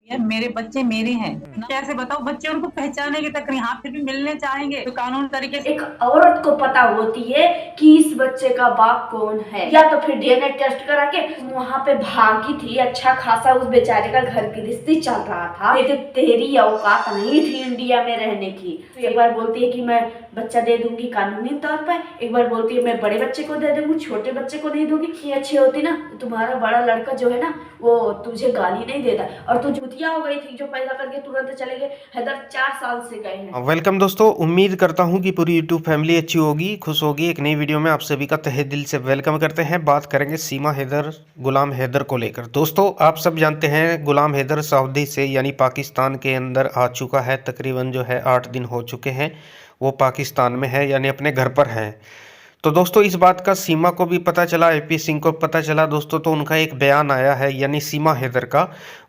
यार मेरे बच्चे मेरे हैं ना, कैसे बताओ? बच्चे उनको पहचानेंगे तक नहीं, हाँ फिर भी मिलने चाहेंगे तो कानून तरीके से। एक औरत को पता होती है कि इस बच्चे का बाप कौन है, या तो फिर डीएनए टेस्ट करा के वहाँ पे भागी थी। अच्छा खासा उस बेचारे का घर गृहस्थी चल रहा था, लेकिन तेरी औकात नहीं थी इंडिया में रहने की। तो एक बार बोलती है कि मैं बच्चा दे दूंगी कानूनी तौर पर, एक बार बोलती है मैं बड़े बच्चे को दे दूंगी, छोटे बच्चे को नहीं दूंगी। ये अच्छी होती ना तो तुम्हारा बड़ा लड़का जो है ना वो तुझे गाली नहीं देता, और तू जुतिया हो गई थी जो पैदा करके तुरंत चले गए। हैदर 4 साल से गए हैं। वेलकम दोस्तों, उम्मीद करता हूं कि पूरी यूट्यूब फैमिली अच्छी होगी, खुश होगी। एक नई वीडियो में आप सभी का तहे दिल से वेलकम करते हैं। बात करेंगे सीमा हैदर, गुलाम हैदर को लेकर। दोस्तों आप सब जानते हैं गुलाम हैदर सऊदी से यानी पाकिस्तान के अंदर आ चुका है। तकरीबन जो है 8 दिन हो चुके हैं वो पाकिस्तान में है, यानी अपने घर पर है। तो दोस्तों इस बात का सीमा को भी पता चला, एपी सिंह को पता चला दोस्तों। तो उनका एक बयान आया है यानी सीमा हैदर का।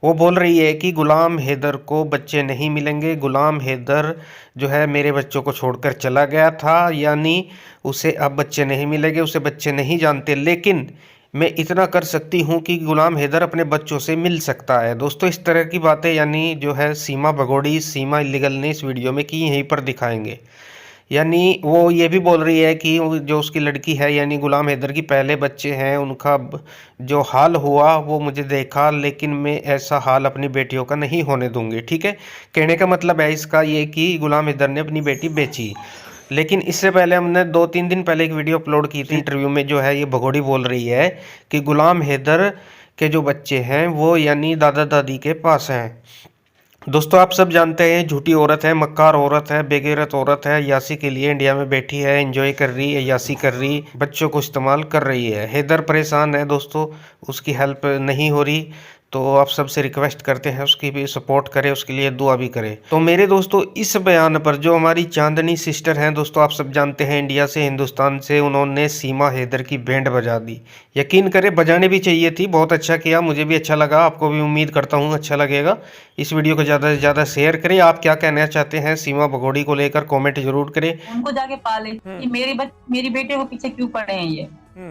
वो बोल रही है कि गुलाम हैदर को बच्चे नहीं मिलेंगे। गुलाम हैदर जो है मेरे बच्चों को छोड़कर चला गया था, यानी उसे अब बच्चे नहीं मिलेंगे, उसे बच्चे नहीं जानते। लेकिन मैं इतना कर सकती हूँ कि गुलाम हैदर अपने बच्चों से मिल सकता है। दोस्तों इस तरह की बातें यानी जो है सीमा भगोड़ी, सीमा इलीगल ने इस वीडियो में की, यहीं पर दिखाएंगे। यानी वो ये भी बोल रही है कि जो उसकी लड़की है यानी गुलाम हैदर की पहले बच्चे हैं, उनका जो हाल हुआ वो मुझे देखा, लेकिन मैं ऐसा हाल अपनी बेटियों का नहीं होने दूंगी। ठीक है, कहने का मतलब है इसका ये कि गुलाम हैदर ने अपनी बेटी बेची। लेकिन इससे पहले हमने 2-3 दिन पहले एक वीडियो अपलोड की थी। इंटरव्यू में जो है ये भगोड़ी बोल रही है कि गुलाम हैदर के जो बच्चे हैं वो यानी दादा दादी के पास हैं। दोस्तों आप सब जानते हैं झूठी औरत है, मक्कार औरत है, बेगैरत औरत है। यासी के लिए इंडिया में बैठी है, एंजॉय कर रही है, यासी कर रही, बच्चों को इस्तेमाल कर रही है। हैदर परेशान है दोस्तों, उसकी हेल्प नहीं हो रही। तो आप सबसे रिक्वेस्ट करते हैं उसकी भी सपोर्ट करें, उसके लिए दुआ भी करें। तो मेरे दोस्तों इस बयान पर जो हमारी चांदनी सिस्टर हैं दोस्तों, आप सब जानते हैं इंडिया से, हिंदुस्तान से, उन्होंने सीमा हैदर की बैंड बजा दी। यकीन करें बजाने भी चाहिए थी, बहुत अच्छा किया, मुझे भी अच्छा लगा, आपको भी उम्मीद करता हूँ अच्छा लगेगा। इस वीडियो को ज़्यादा से ज़्यादा शेयर करें। आप क्या कहना चाहते हैं सीमा भगोड़ी को लेकर, कमेंट जरूर करें। उनको जाके पाले कि मेरी बेटे को पीछे क्यों पड़े हैं ये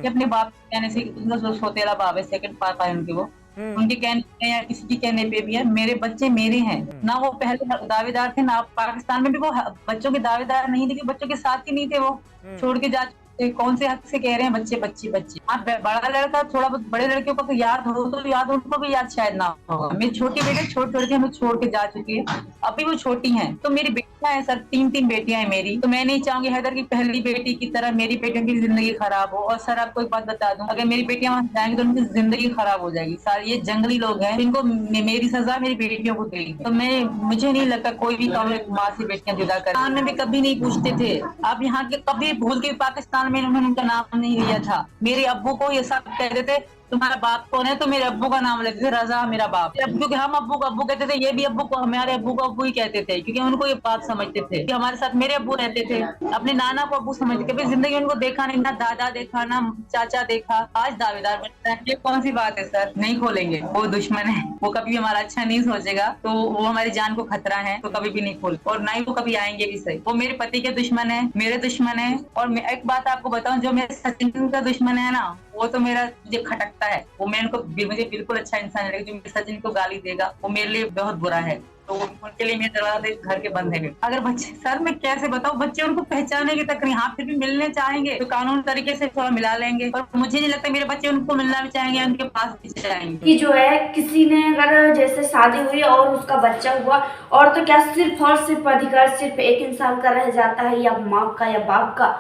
अपने बाप के कहने से। उनका सोतेला बाप है, सेकंड पापा है उनके वो। उनके कहने पे या किसी के कहने पे भी है मेरे बच्चे मेरे हैं ना। वो पहले दावेदार थे ना, पाकिस्तान में भी वो बच्चों के दावेदार नहीं थे कि बच्चों के साथ ही नहीं थे। वो छोड़ के जा चुके। कौन से हक से कह रहे हैं बच्चे बच्चे बच्चे? आप बड़ा लड़का थोड़ा बहुत बड़े लड़कियों को याद हो तो याद, उनको भी याद शायद ना होगा। मेरी छोटी बेटी छोड़ के हमें छोड़ के जा चुकी है, अभी वो छोटी हैं। तो मेरी बेटियां हैं सर, 3 बेटियां हैं मेरी। तो मैं नहीं चाहूंगी हैदर की पहली बेटी की तरह मेरी बेटियों की जिंदगी खराब हो। और सर आपको एक बात बता दूं, अगर मेरी बेटियां वहां जाएंगी तो उनकी जिंदगी खराब हो जाएगी। सारे ये जंगली लोग हैं, इनको मेरी सजा मेरी बेटियों को देगी। तो मुझे नहीं लगता कोई भी माँ से बेटियां जुदा कर। पाकिस्तान में भी कभी नहीं पूछते थे। आप यहाँ के कभी भूल के पाकिस्तान में उन्होंने उनका नाम नहीं लिया था। मेरे अब्बू को ये सब कहते थे तुम्हारा बाप कौन है, तो मेरे अब्बू का नाम लेते थे, रजा मेरा बाप। क्योंकि हम अब्बू को अब्बू कहते थे, ये भी अब्बू को हमारे अब्बू को अब्बू ही कहते थे, क्योंकि उनको ये बात समझते थे कि हमारे साथ मेरे अब्बू रहते थे। अपने नाना को अब्बू समझते थे। जिंदगी उनको देखा नहीं, ना दादा देखा ना चाचा देखा, आज दावेदार बनता है। ये कौन सी बात है सर? नहीं खोलेंगे, वो दुश्मन है, वो कभी हमारा अच्छा नहीं सोचेगा। तो वो हमारी जान को खतरा है, तो कभी भी नहीं खोल, और ना ही वो कभी आएंगे भी सही। वो मेरे पति के दुश्मन है, मेरे दुश्मन है। और एक बात आपको बताऊं, जो मेरे सचिन का दुश्मन है ना, वो तो मेरा मुझे खटकता है। वो मैं उनको मुझे बिल्कुल अच्छा इंसान लगेगा जो मेरे सचिन को गाली देगा, वो मेरे लिए बहुत बुरा है। तो उनके लिए मेरे दरवाजे घर के बंद है। अगर बच्चे सर मैं कैसे बताऊं, बच्चे उनको पहचानेंगे तक नहीं, हाँ फिर भी मिलने चाहेंगे तो कानून तरीके से थोड़ा मिला लेंगे। और मुझे नहीं लगता मेरे बच्चे उनको मिलना भी चाहेंगे, उनके पास भी जाएंगे। कि जो है किसी ने अगर जैसे शादी हुई और उसका बच्चा हुआ, और तो क्या सिर्फ और सिर्फ अधिकार सिर्फ एक इंसान का रह जाता है, या माँ का या बाप का।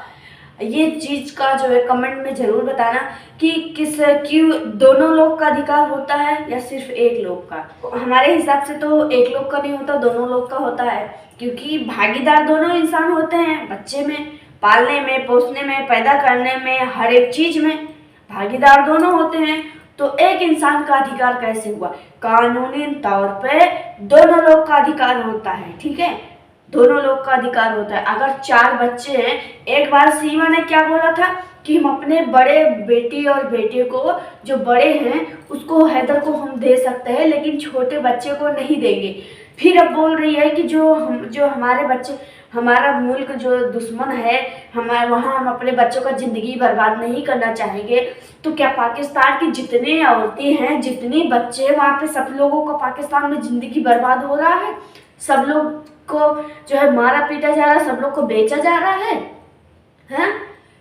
ये चीज का जो है कमेंट में जरूर बताना कि क्यों दोनों लोग का अधिकार होता है या सिर्फ एक लोग का। हमारे हिसाब से तो एक लोग का नहीं होता, दोनों लोग का होता है, क्योंकि भागीदार दोनों इंसान होते हैं बच्चे में, पालने में, पोसने में, पैदा करने में, हर एक चीज में भागीदार दोनों होते हैं। तो एक इंसान का अधिकार कैसे हुआ? कानूनी तौर पे दोनों लोग का अधिकार होता है। ठीक है, दोनों लोग का अधिकार होता है। अगर 4 बच्चे हैं, एक बार सीमा ने क्या बोला था कि हम अपने बड़े बेटी और बेटे को, जो बड़े हैं उसको हैदर को हम दे सकते हैं, लेकिन छोटे बच्चे को नहीं देंगे। फिर अब बोल रही है कि जो हमारे बच्चे, हमारा मुल्क जो दुश्मन है, हमारे वहाँ हम अपने बच्चों का ज़िंदगी बर्बाद नहीं करना चाहेंगे, तो क्या पाकिस्तान की जितने औरतें हैं, जितने बच्चे वहाँ पे, सब लोगों को पाकिस्तान में ज़िंदगी बर्बाद हो रहा है? सब लोग को जो है मारा पीटा जा रहा है, सब लोग को बेचा जा रहा है, हैं?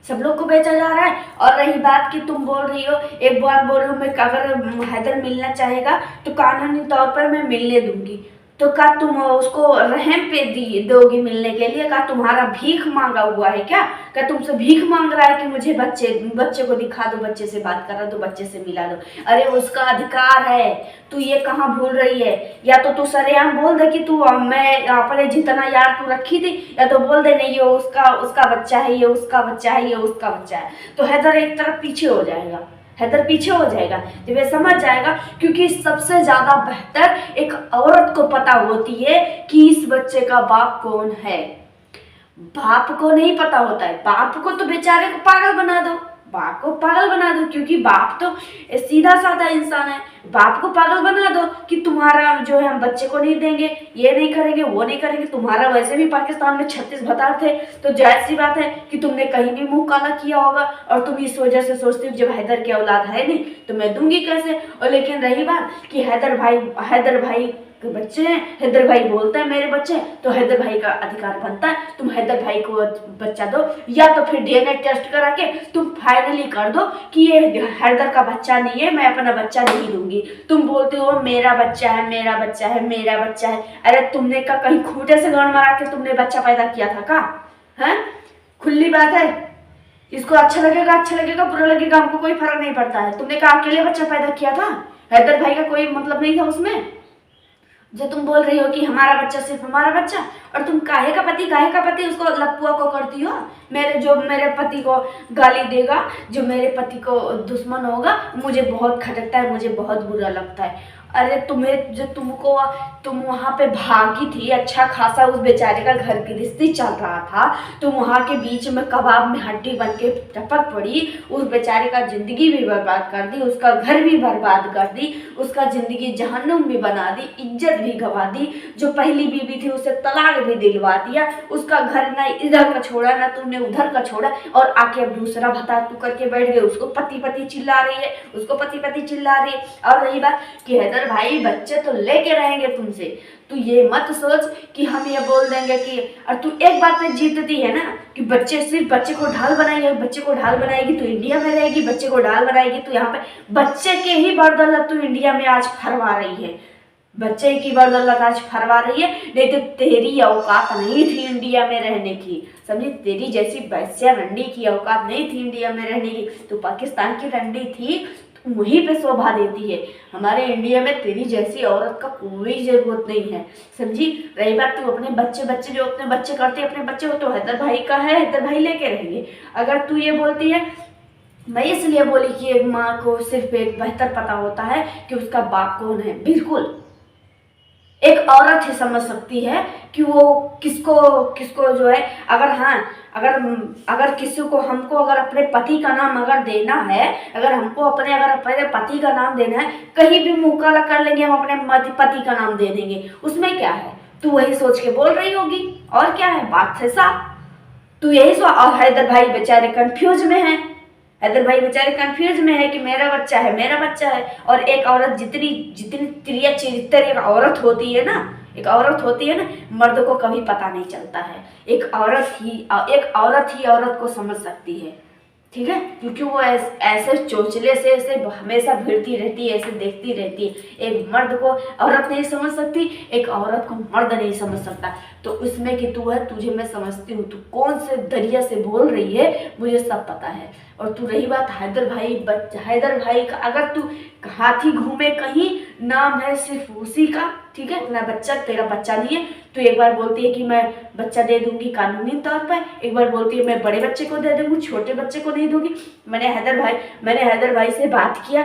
सब लोग को बेचा जा रहा है। और रही बात कि तुम बोल रही हो, एक बार बोल रही हूँ मैं, अगर हैदर मिलना चाहेगा तो कानूनी तौर पर मैं मिलने दूंगी, तो क्या तुम उसको रहम पे दोगी मिलने के लिए? क्या तुम्हारा भीख मांगा हुआ है क्या तुमसे भीख मांग रहा है कि मुझे बच्चे को दिखा दो, बच्चे से बात करा दो, बच्चे से मिला दो? अरे उसका अधिकार है, तू ये कहाँ भूल रही है? या तो तू सरेआम बोल दे कि तू मैं अपने जितना यार तू रखी थी, या तो बोल दे नहीं ये उसका बच्चा है, ये उसका बच्चा है, ये उसका बच्चा है, तो हैदर एक तरफ पीछे हो जाएगा, हैदर पीछे हो जाएगा जब ये समझ जाएगा। क्योंकि सबसे ज्यादा बेहतर एक औरत को पता होती है कि इस बच्चे का बाप कौन है। बाप को नहीं पता होता है, बाप को तो बेचारे को पागल बना दो, बाप को पागल बना दो, क्योंकि बाप तो सीधा साधा इंसान है। बाप को पागल बना दो कि तुम्हारा जो है हम बच्चे को नहीं देंगे, ये नहीं करेंगे, वो नहीं करेंगे, तुम्हारा वैसे भी पाकिस्तान में 36 भतार थे, तो जाहिर सी बात है कि तुमने कहीं भी मुंह काला किया होगा, और तुम इस वजह से सोचती हो जब हैदर की औलाद है नहीं तो मैं दूंगी कैसे। और लेकिन रही बात कि हैदर भाई के बच्चे हैं, हैदर भाई बोलते हैं मेरे बच्चे, तो हैदर भाई का अधिकार बनता है तुम हैदर भाई को बच्चा दो, या तो फिर डीएनए टेस्ट करा के तुम फाइनली कर दो कि ये हैदर का बच्चा नहीं है, मैं अपना बच्चा नहीं दूंगी। तुम बोलते हो मेरा बच्चा है, मेरा बच्चा है, मेरा बच्चा है। अरे तुमने का कहीं खूंटे से गड़ मारा के तुमने बच्चा पैदा किया था का? है खुली बात है, इसको अच्छा लगेगा बुरा लगेगा, हमको कोई फर्क नहीं पड़ता है। तुमने का अकेले बच्चा पैदा किया था, हैदर भाई का कोई मतलब नहीं था उसमें। जो तुम बोल रही हो कि हमारा बच्चा सिर्फ हमारा बच्चा, और तुम काहे का पति उसको लपुआ को करती हो। मेरे पति को गाली देगा, जो मेरे पति को दुश्मन होगा, मुझे बहुत खटकता है, मुझे बहुत बुरा लगता है। अरे तुम वहाँ पे भागी थी, अच्छा खासा उस बेचारे का घर गृहस्थी चल रहा था, तुम वहाँ के बीच में कबाब में हड्डी बन के टपक पड़ी, उस बेचारे का जिंदगी भी बर्बाद कर दी, उसका घर भी बर्बाद कर दी, उसका जिंदगी जहन्नुम भी बना दी, इज्जत भी गवा दी। जो पहली बीवी थी उसे तलाक भी दिलवा दिया, उसका घर न इधर का छोड़ा न तुमने उधर का छोड़ा, और आके अब दूसरा भता तू करके बैठ गए, उसको पति चिल्ला रही है, और रही बात कि हैदर भाई बच्चे तो लेके रहेंगे तुमसे, तू ये मत सोच कि हम ये बोल देंगे कि, और तू एक बात में जीतती है ना कि सिर्फ बच्चे को ढाल बनाएगी तो इंडिया में रहेगी, बच्चे को ढाल बनाएगी तो यहाँ पे बच्चे के ही बदौलत तू इंडिया में आज फरवा रही है, बच्चे की बदौलत आज फरवा रही है। नहीं तो तेरी औकात नहीं थी इंडिया में रहने की, समझी? तेरी जैसी वैश्या रंडी की औकात नहीं थी इंडिया में रहने की, तो पाकिस्तान की रंडी थी, वहीं पे शोभा देती है। हमारे इंडिया में तेरी जैसी औरत का कोई जरूरत नहीं है, समझी? रही बात तू अपने बच्चे जो अपने बच्चे करते हैं, अपने बच्चे को तो हैदर भाई का है, हैदर भाई लेके रहेंगे। अगर तू ये बोलती है, मैं इसलिए बोली कि एक माँ को सिर्फ एक बेहतर पता होता है कि उसका बाप कौन है। बिल्कुल एक औरत ही समझ सकती है कि वो किसको जो है, अगर किसी को हमको अगर अपने पति का नाम अगर देना है, अगर अपने पति का नाम देना है, कहीं भी मुंह काला कर लेंगे, हम अपने पति का नाम दे देंगे, उसमें क्या है? तू वही सोच के बोल रही होगी, और क्या है? बात है साफ, तू यही सोच। और हैदर भाई बेचारे कंफ्यूज में है, कि मेरा बच्चा है। और एक औरत जितनी तिरछी एक औरत होती है ना, मर्द को कभी पता नहीं चलता है। एक औरत ही औरत को समझ सकती है, ठीक है? क्योंकि वो ऐसे चोचले से ऐसे हमेशा भिड़ती रहती है, ऐसे देखती रहती है। एक मर्द को औरत नहीं समझ सकती, एक औरत को मर्द नहीं समझ सकता। तो उसमें कि तू है, तुझे मैं समझती हूँ, तू कौन से दरिया से बोल रही है मुझे सब पता है। और तू रही बात हैदर भाई का, अगर तू हाथी घूमे कहीं, नाम है सिर्फ उसी का, ठीक है? अपना बच्चा, तेरा बच्चा नहीं है। तो एक बार बोलती है कि मैं बच्चा दे दूंगी कानूनी तौर पर, एक बार बोलती है मैं बड़े बच्चे को दे दूंगी, छोटे बच्चे को नहीं दूंगी। मैंने हैदर भाई से बात किया,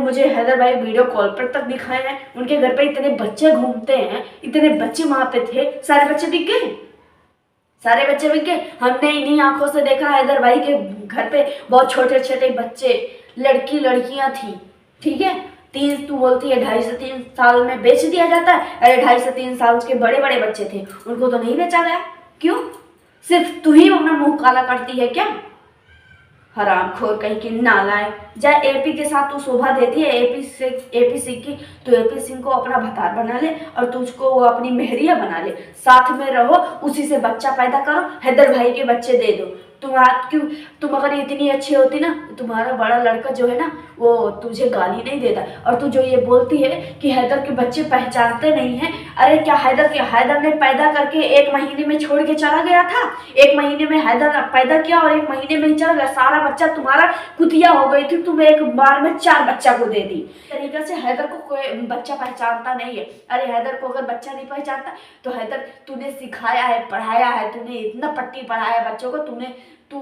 मुझे हैदर भाई वीडियो कॉल पर तक दिखाए हैं, उनके घर पे इतने बच्चे घूमते हैं, इतने बच्चे वहां पे थे, सारे बच्चे बिक गए। हमने इन्हीं आंखों से देखा हैदर भाई के घर पे बहुत छोटे छोटे बच्चे, लड़कियां थी, ठीक है? तू बोलती है 2.5 से 3 साल में बेच दिया जाता है। अरे 2.5 से 3 साल के बड़े बच्चे थे, उनको तो नहीं बेचा गया, क्यों? सिर्फ तू ही अपना मुंह काला करती है क्या? हरामखोर कहीं की नालायक। जा एपी के साथ तू शोभा देती है, एपी सिंह की, तो एपी सिंह को अपना भतार बना ले और तुझको वो अपनी मेहरिया बना ले, साथ में रहो, उसी से बच्चा पैदा करो, हैदर भाई के बच्चे दे दो। तुम अगर इतनी अच्छी होती ना, तुम्हारा बड़ा लड़का जो है ना वो तुझे गाली नहीं देता। और तू जो ये बोलती है कि हैदर के बच्चे पहचानते नहीं हैं, अरे क्या हैदर ने पैदा करके 1 महीने में छोड़ के चला गया था? 1 महीने में हैदर पैदा किया और 1 महीने में ही चला गया। सारा बच्चा तुम्हारा कुतिया हो गई थी, तुम एक बार में 4 बच्चा को दे दी। तरीके से हैदर को कोई बच्चा पहचानता नहीं है। अरे हैदर को अगर बच्चा नहीं पहचानता तो हैदर तूने सिखाया है, पढ़ाया है, तूने इतना पट्टी पढ़ाया बच्चों को, तू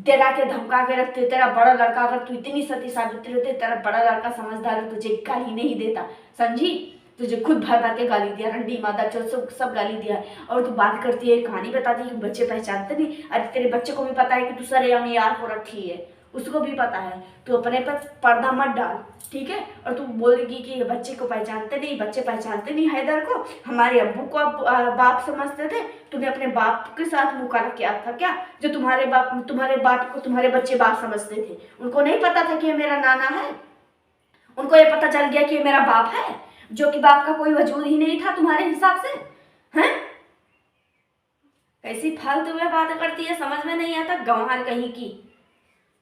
डरा के धमका के रखते। तेरा बड़ा लड़का, अगर तू इतनी सती सावित्री होती, तेरा बड़ा लड़का समझदार है, तुझे गाली नहीं देता, समझी? तुझे खुद भर भर के गाली दिया, रंडी मादा चोर सब गाली दिया। और तू बात करती है, कहानी बताती है कि बच्चे पहचानते नहीं। अरे तेरे बच्चे को भी पता है कि तू सरेआम यार को रखी है, उसको भी पता है। तू अपने पर पर्दा मत डाल, ठीक है? और तू बोलेगी कि बच्चे को पहचानते नहीं, बच्चे पहचानते नहीं हैदर को। हमारे अब्बू को बाप समझते थे, तुम्हें अपने बाप के साथ मुँह काला किया था क्या? जो तुम्हारे बाप को तुम्हारे बच्चे बाप समझते थे, उनको नहीं पता था कि ये मेरा नाना है? उनको ये पता चल गया कि ये मेरा बाप है, जो कि बाप का कोई वजूद ही नहीं था तुम्हारे हिसाब से, हैं? कैसी फालतू में बातें करती है, समझ में नहीं आता, गंवार कहीं की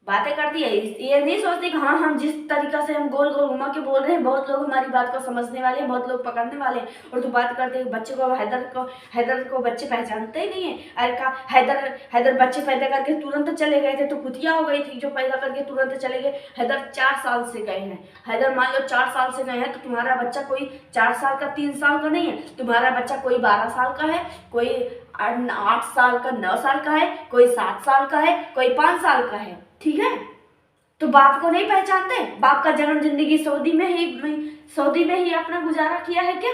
बातें करती है। ये नहीं सोचती कि हाँ, हम जिस तरीका से हम गोल गोल घुमा के बोल रहे हैं, बहुत लोग हमारी बात को समझने वाले हैं, बहुत लोग पकड़ने वाले हैं। और तू बात करते हैं बच्चे को, हैदर को बच्चे पहचानते ही नहीं है। अरे का हैदर बच्चे पैदा करके तुरंत चले गए थे, तो कुतिया हो गई थी जो पैदा करके तुरंत चले गए। हैदर 4 साल से गए हैं। हैदर मान लो 4 साल से गए हैं, तो तुम्हारा बच्चा कोई 4 साल का 3 साल का नहीं है, तुम्हारा बच्चा कोई 12 साल का है, कोई 8 साल का, 9 साल का है, कोई 7 साल का है, कोई 5 साल का है, ठीक है? तो बाप को नहीं पहचानते? बाप का जन्म जिंदगी सऊदी में ही अपना गुजारा किया है क्या?